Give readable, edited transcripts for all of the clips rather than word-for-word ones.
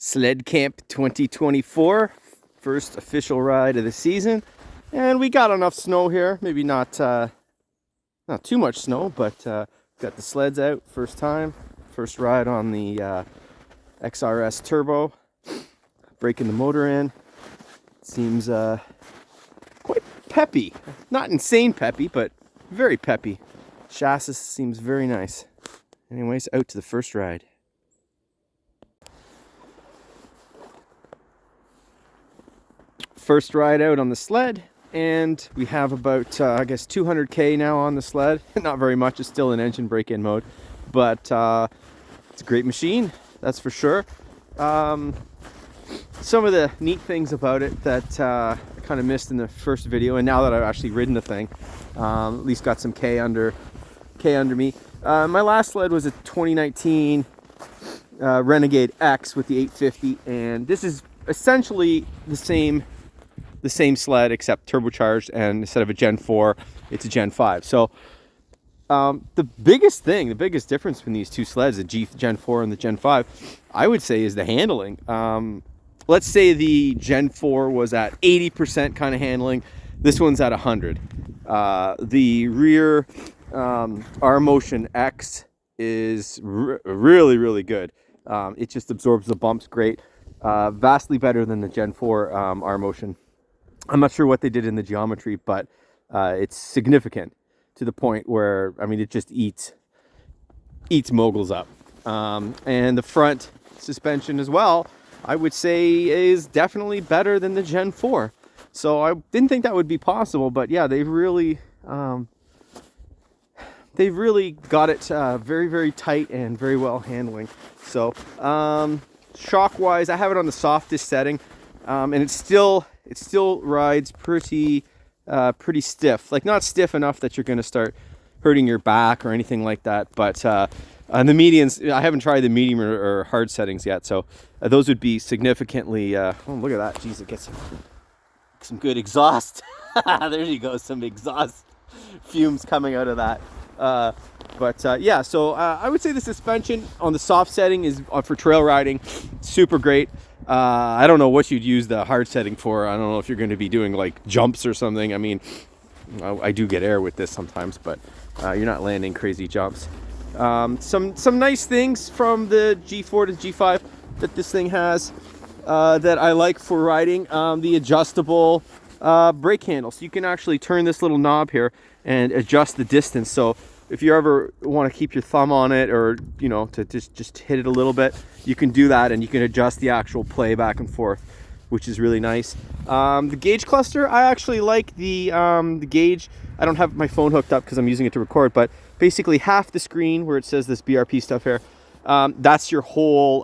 Sled Camp 2024, first official ride of the season, and we got enough snow here. Maybe not too much snow, but got the sleds out. First first ride on the XRS Turbo. Breaking the motor in. Seems quite peppy. Not insane peppy, but very peppy. Chassis seems very nice. Anyways, out to the first ride. First ride out on the sled, and we have about I guess 200k now on the sled. Not very much, it's still in engine break-in mode, but it's a great machine, that's for sure. Some of the neat things about it that I kind of missed in the first video, and now that I've actually ridden the thing, at least got some K under me. My last sled was a 2019 Renegade X with the 850, and this is essentially the same sled except turbocharged, and instead of a Gen 4 it's a Gen 5. So the biggest difference between these two sleds, the Gen 4 and the Gen 5, I would say is the handling. Let's say the Gen 4 was at 80% kind of handling. This one's at 100. The rear R-Motion X is really good. It just absorbs the bumps great. Vastly better than the Gen 4 R-Motion. I'm not sure what they did in the geometry, but it's significant to the point where, I mean, it just eats moguls up. And the front suspension as well, I would say, is definitely better than the Gen 4. So I didn't think that would be possible, but yeah, they've really got it very tight and very well handling. So shock wise, I have it on the softest setting, and it still rides pretty stiff. Like, not stiff enough that you're going to start hurting your back or anything like that, but on the medians, I haven't tried the medium or hard settings yet, so those would be significantly oh, look at that. Jeez, it gets some good exhaust. There you go, some exhaust fumes coming out of that. Yeah, so I would say the suspension on the soft setting is for trail riding super great. I don't know what you'd use the hard setting for. I don't know if you're going to be doing like jumps or something. I mean, I do get air with this sometimes, but you're not landing crazy jumps. Some nice things from the G4 to G5 that this thing has that I like for riding. The adjustable brake handle, so you can actually turn this little knob here and adjust the distance. So if you ever want to keep your thumb on it, or you know, to just hit it a little bit, you can do that, and you can adjust the actual play back and forth, which is really nice. The gauge cluster, I actually like the gauge. I don't have my phone hooked up because I'm using it to record, but basically half the screen where it says this BRP stuff here, that's your whole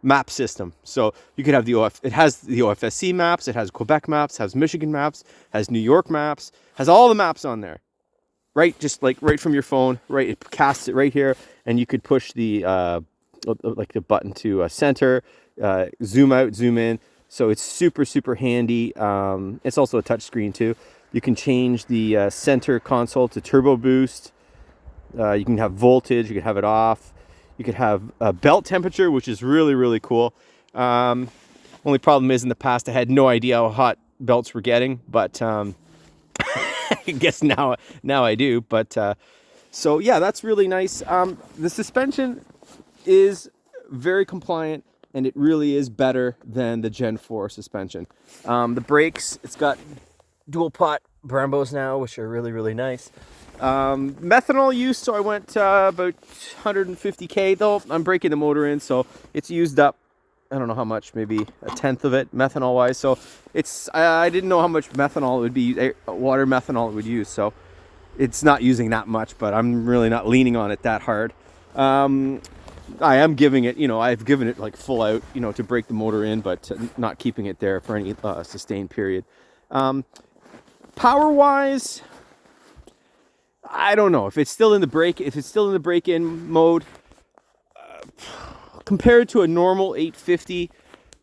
map system. So you could have it has the OFSC maps, it has Quebec maps, has Michigan maps, has New York maps, has all the maps on there. Right, just like right from your phone, right? It casts it right here, and you could push the like the button to center, zoom out, zoom in. So it's super handy. It's also a touch screen too. You can change the center console to turbo boost. You can have voltage. You can have it off. You could have belt temperature, which is really cool. Only problem is, in the past I had no idea how hot belts were getting, but I guess now I do. But so yeah, that's really nice. The suspension is very compliant, and it really is better than the Gen 4 suspension. The brakes, it's got dual pot Brembos now, which are really nice. Methanol use, so I went about 150k, though I'm breaking the motor in, so it's used up, I don't know how much, maybe a tenth of it methanol wise. So it's, I didn't know how much methanol it would be, water methanol it would use, so it's not using that much, but I'm really not leaning on it that hard. I am giving it, you know, I've given it like full out, you know, to break the motor in, but not keeping it there for any sustained period. Power wise, I don't know if it's still in the break-in mode. Compared to a normal 850,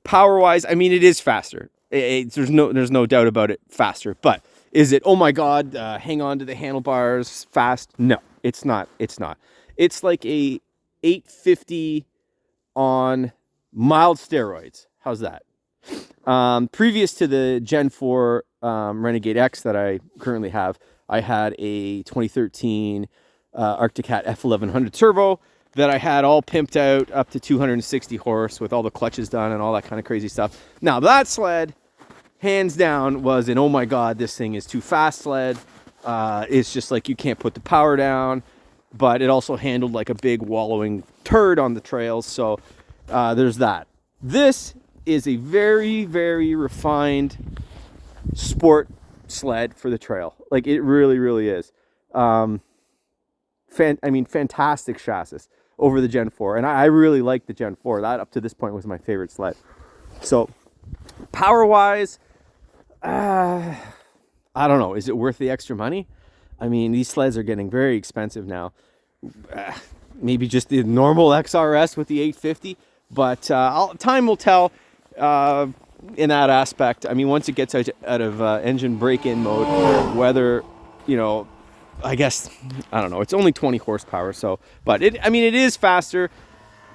power-wise, I mean, it is faster. There's no doubt about it, faster. But is it, oh my God, hang on to the handlebars fast? No, it's not. It's like a 850 on mild steroids. How's that? Previous to the Gen 4 Renegade X that I currently have, I had a 2013 Arctic Cat F1100 Turbo that I had all pimped out up to 260 horse with all the clutches done and all that kind of crazy stuff. Now that sled, hands down, was an oh my god, this thing is too fast sled. It's just like you can't put the power down, but it also handled like a big wallowing turd on the trails. So there's that. This is a very, very refined sport sled for the trail. Like it really, really is. Fantastic chassis over the Gen 4. And I really like the Gen 4. That up to this point was my favorite sled. So power-wise, I don't know. Is it worth the extra money? I mean, these sleds are getting very expensive now. Maybe just the normal XRS with the 850. But time will tell in that aspect. I mean, once it gets out of engine break-in mode, whether, you know, I guess, I don't know. It's only 20 horsepower, so, but it is faster.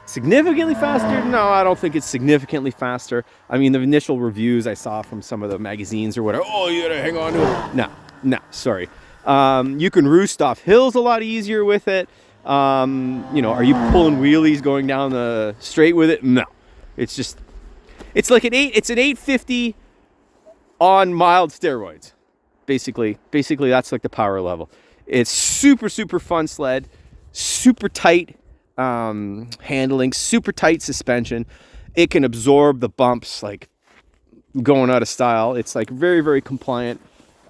Significantly faster? No, I don't think it's significantly faster. I mean, the initial reviews I saw from some of the magazines or whatever, oh, you gotta hang on to it. No, sorry. You can roost off hills a lot easier with it. You know, are you pulling wheelies going down the straight with it? No. It's just, it's like it's an 850 on mild steroids. Basically that's like the power level. It's super, super fun sled, super tight handling, super tight suspension. It can absorb the bumps like going out of style. It's like very, very compliant.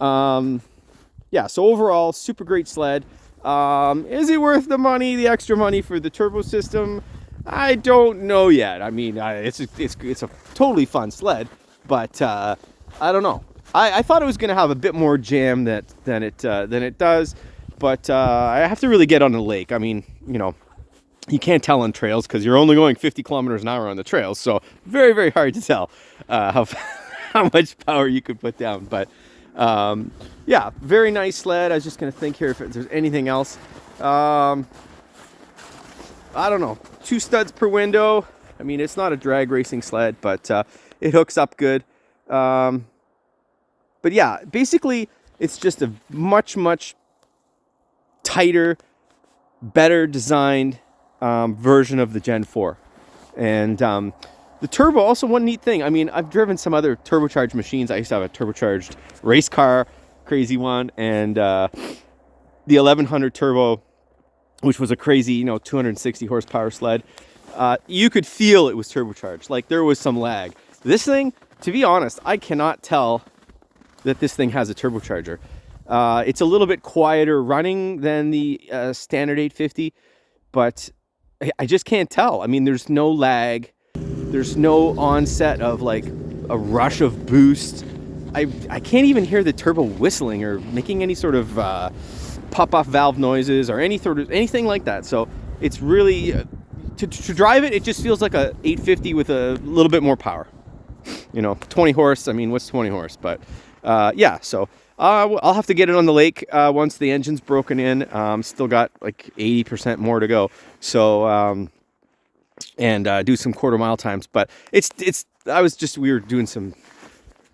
Yeah, so overall, super great sled. Is it worth the money, the extra money for the turbo system? I don't know yet. I mean, it's a totally fun sled, but I don't know. I thought it was going to have a bit more jam than it does, but I have to really get on the lake. I mean, you know, you can't tell on trails because you're only going 50 kilometers an hour on the trails, so very, very hard to tell how much power you could put down. But yeah, very nice sled. I was just going to think here if there's anything else. I don't know. 2 studs per window. I mean, it's not a drag racing sled, but it hooks up good. But yeah, basically, it's just a much, much tighter, better designed version of the Gen 4. And the turbo, also one neat thing. I mean, I've driven some other turbocharged machines. I used to have a turbocharged race car, crazy one, and the 1100 turbo, which was a crazy, you know, 260 horsepower sled. You could feel it was turbocharged. Like, there was some lag. This thing, to be honest, I cannot tell that this thing has a turbocharger. It's a little bit quieter running than the standard 850, but I just can't tell. I mean, there's no lag. There's no onset of like a rush of boost. I can't even hear the turbo whistling or making any sort of pop-off valve noises or anything like that. So it's really, to drive it, it just feels like a 850 with a little bit more power. You know, 20 horse. I mean, what's 20 horse? But yeah, so I'll have to get it on the lake once the engine's broken in. Still got like 80% more to go. So, and do some quarter mile times. But we were doing some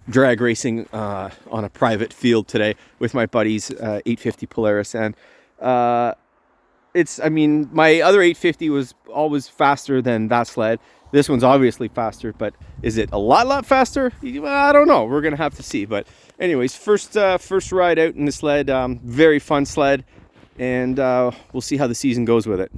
drag racing on a private field today with my buddies, 850 Polaris. And I mean, my other 850 was always faster than that sled. This one's obviously faster, but is it a lot faster? I don't know. We're going to have to see. But anyways, first ride out in the sled. Very fun sled. And we'll see how the season goes with it.